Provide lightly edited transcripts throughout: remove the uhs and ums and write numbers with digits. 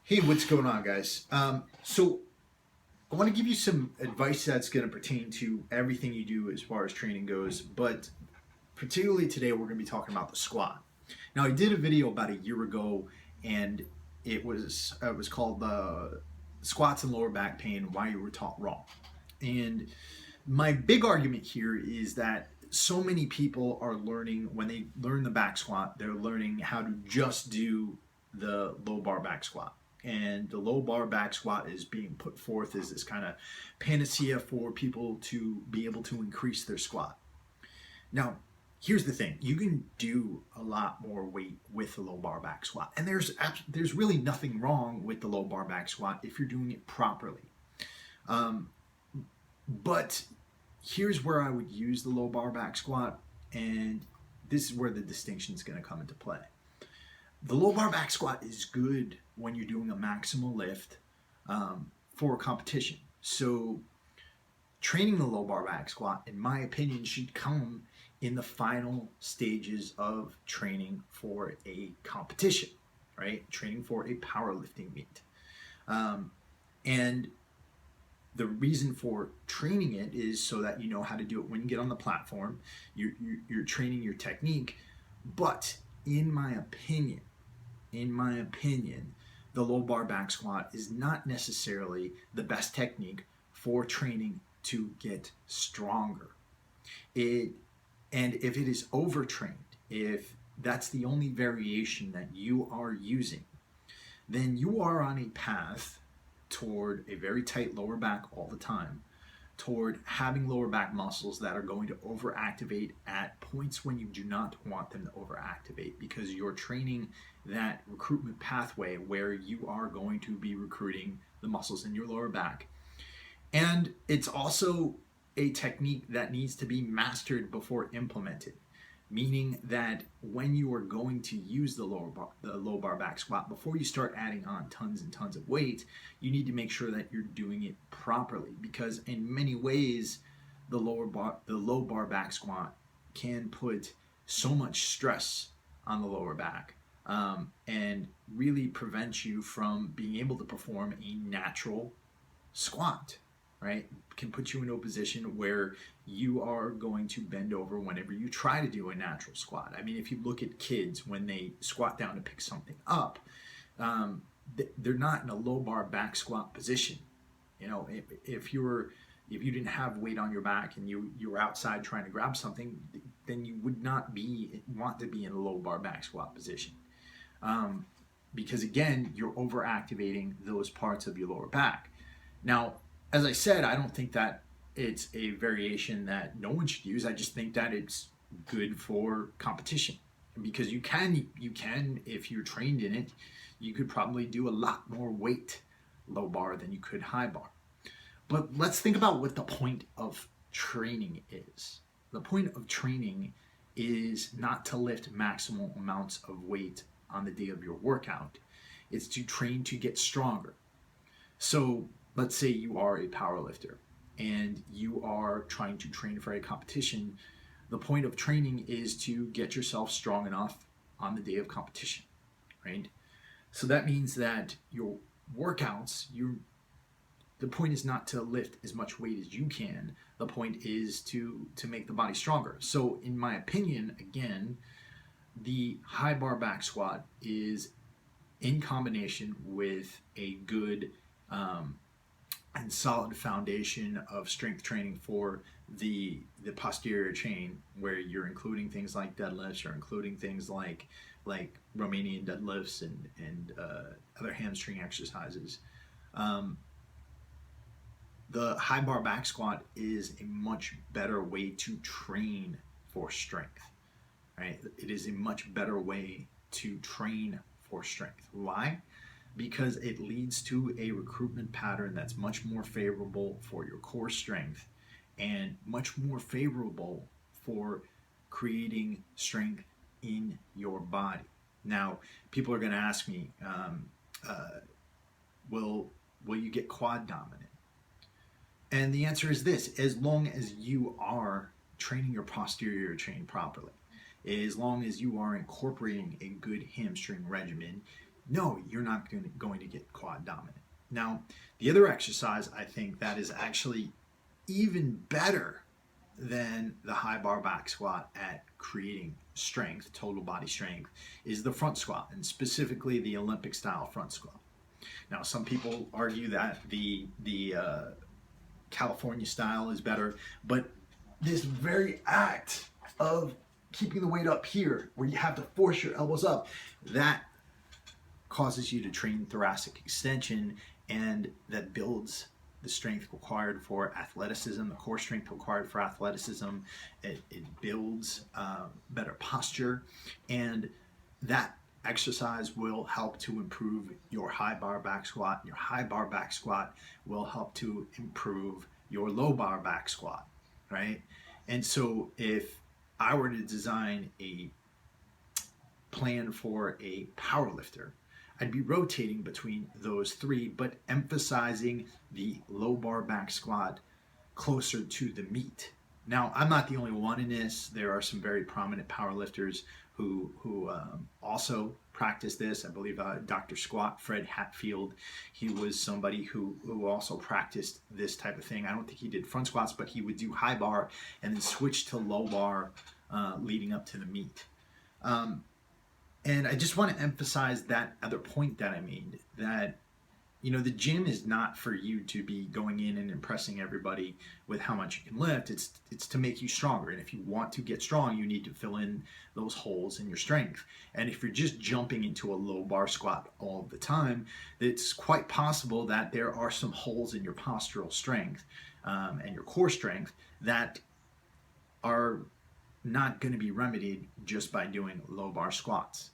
Hey, what's going on, guys? So I want to give you some advice that's going to pertain to everything you do as far as training goes, but particularly today we're going to be talking about the squat. Now, I did a video about a year ago, and it was called "Squats and Lower Back Pain: Why You Were Taught Wrong." And my big argument here is that so many people are learning when they learn the back squat, they're learning how to just do the low bar back squat. And the low bar back squat is being put forth as this kind of panacea for people to be able to increase their squat. Now, here's the thing: you can do a lot more weight with the low bar back squat, and there's really nothing wrong with the low bar back squat if you're doing it properly. Um, but here's where I would use the low bar back squat, and this is where the distinction is going to come into play. The low bar back squat is good when you're doing a maximal lift for a competition. So training the low bar back squat, in my opinion, should come in the final stages of training for a competition, right? Training for a powerlifting meet. And the reason for training it is so that you know how to do it when you get on the platform. You're training your technique. But in my opinion, the low bar back squat is not necessarily the best technique for training to get stronger. And if it is overtrained, if that's the only variation that you are using, then you are on a path toward a very tight lower back all the time, toward having lower back muscles that are going to overactivate at points when you do not want them to overactivate, because you're training that recruitment pathway where you are going to be recruiting the muscles in your lower back. And it's also a technique that needs to be mastered before implemented, meaning that when you are going to use the low bar back squat, before you start adding on tons and tons of weight, you need to make sure that you're doing it properly, because in many ways the low bar back squat can put so much stress on the lower back, and really prevent you from being able to perform a natural squat, right? Can put you into a position where you are going to bend over whenever you try to do a natural squat. I mean, if you look at kids when they squat down to pick something up, they're not in a low bar back squat position. You know, if you didn't have weight on your back and you were outside trying to grab something, then you would not want to be in a low bar back squat position, because again, you're overactivating those parts of your lower back. Now, as I said, I don't think that it's a variation that no one should use. I just think that it's good for competition, because you can, if you're trained in it, you could probably do a lot more weight low bar than you could high bar. But let's think about what the point of training is. The point of training is not to lift maximal amounts of weight on the day of your workout. It's to train to get stronger. So let's say you are a power lifter and you are trying to train for a competition. The point of training is to get yourself strong enough on the day of competition, right? So that means that your workouts, the point is not to lift as much weight as you can. The point is to make the body stronger. So in my opinion, again, the high bar back squat is in combination with a good and solid foundation of strength training for the posterior chain, where you're including things like deadlifts, you're including things like Romanian deadlifts and other hamstring exercises. The high bar back squat is a much better way to train for strength, right? It is a much better way to train for strength. Why? Because it leads to a recruitment pattern that's much more favorable for your core strength and much more favorable for creating strength in your body. Now, people are going to ask me, will you get quad dominant? And the answer is this: as long as you are training your posterior chain properly, as long as you are incorporating a good hamstring regimen, no, you're not going to get quad dominant. Now, the other exercise I think that is actually even better than the high bar back squat at creating strength, total body strength, is the front squat, and specifically the Olympic style front squat. Now, some people argue that the California style is better, but this very act of keeping the weight up here, where you have to force your elbows up, that causes you to train thoracic extension, and that builds the strength required for athleticism, the core strength required for athleticism. It builds better posture, and that exercise will help to improve your high bar back squat. Your high bar back squat will help to improve your low bar back squat, right? And so if I were to design a plan for a power lifter, I'd be rotating between those three, but emphasizing the low bar back squat closer to the meat. Now, I'm not the only one in this. There are some very prominent powerlifters who also practice this. I believe Dr. Squat, Fred Hatfield, he was somebody who also practiced this type of thing. I don't think he did front squats, but he would do high bar and then switch to low bar leading up to the meat. And I just want to emphasize that other point that I made, that, you know, the gym is not for you to be going in and impressing everybody with how much you can lift. It's to make you stronger. And if you want to get strong, you need to fill in those holes in your strength. And if you're just jumping into a low bar squat all the time, it's quite possible that there are some holes in your postural strength and your core strength that are not going to be remedied just by doing low bar squats.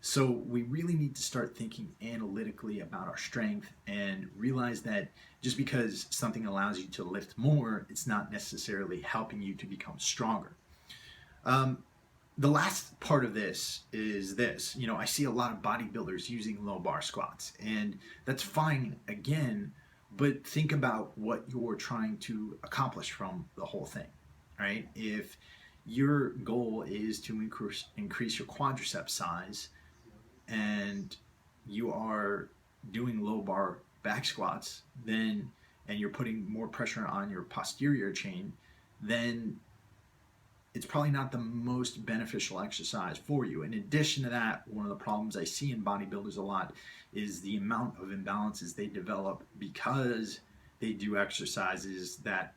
So we really need to start thinking analytically about our strength and realize that just because something allows you to lift more, it's not necessarily helping you to become stronger. The last part of this is this. You know, I see a lot of bodybuilders using low bar squats, and that's fine again, but think about what you're trying to accomplish from the whole thing, right? If your goal is to increase your quadricep size, and you are doing low bar back squats, then, and you're putting more pressure on your posterior chain, then it's probably not the most beneficial exercise for you. In addition to that, one of the problems I see in bodybuilders a lot is the amount of imbalances they develop because they do exercises that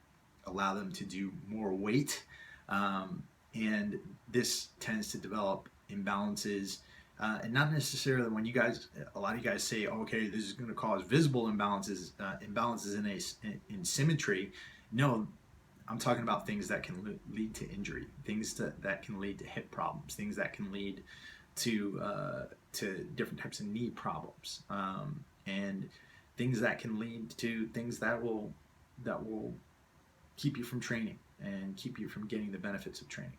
allow them to do more weight, and this tends to develop imbalances. And not necessarily when a lot of you guys say, okay, this is going to cause visible imbalances in symmetry. No, I'm talking about things that can lead to injury, things that can lead to hip problems, things that can lead to different types of knee problems, and things that can lead to things that will keep you from training and keep you from getting the benefits of training.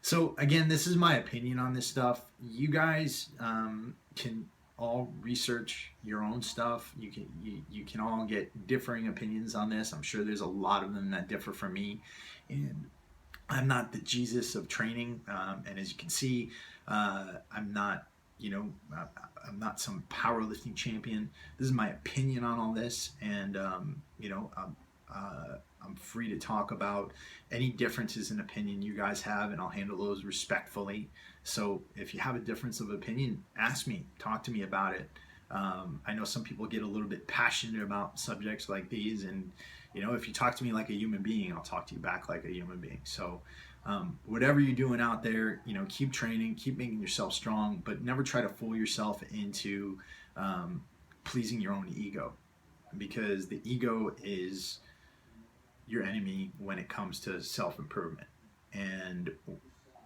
So again, this is my opinion on this stuff. You guys can all research your own stuff. You can all get differing opinions on this. I'm sure there's a lot of them that differ from me, and I'm not the Jesus of training. And as you can see, I'm not I'm not some powerlifting champion. This is my opinion on all this, and I'm free to talk about any differences in opinion you guys have, and I'll handle those respectfully. So if you have a difference of opinion, ask me, talk to me about it. I know some people get a little bit passionate about subjects like these, and if you talk to me like a human being, I'll talk to you back like a human being. So whatever you're doing out there, keep training, keep making yourself strong, but never try to fool yourself into pleasing your own ego, because the ego is your enemy when it comes to self-improvement. And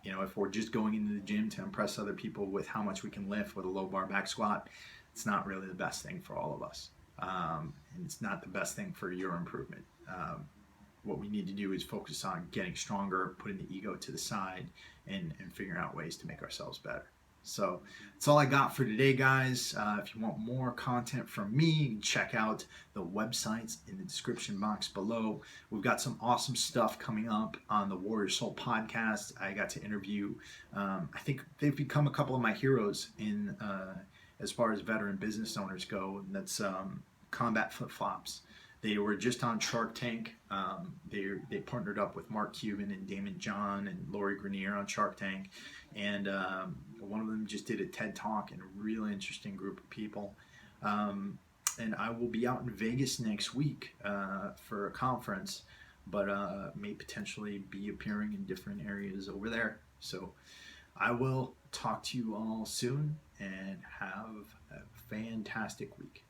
if we're just going into the gym to impress other people with how much we can lift with a low bar back squat, it's not really the best thing for all of us, and it's not the best thing for your improvement. What we need to do is focus on getting stronger, putting the ego to the side, and figuring out ways to make ourselves better. So that's all I got for today, guys. If you want more content from me, you can check out the websites in the description box below. We've got some awesome stuff coming up on the Warrior Soul podcast. I got to interview, I think they've become a couple of my heroes in as far as veteran business owners go, and that's Combat Flip Flops. They were just on Shark Tank. They partnered up with Mark Cuban and Damon John and Lori Grenier on Shark Tank, and one of them just did a TED Talk, and a really interesting group of people. And I will be out in Vegas next week for a conference, but may potentially be appearing in different areas over there. So I will talk to you all soon, and have a fantastic week.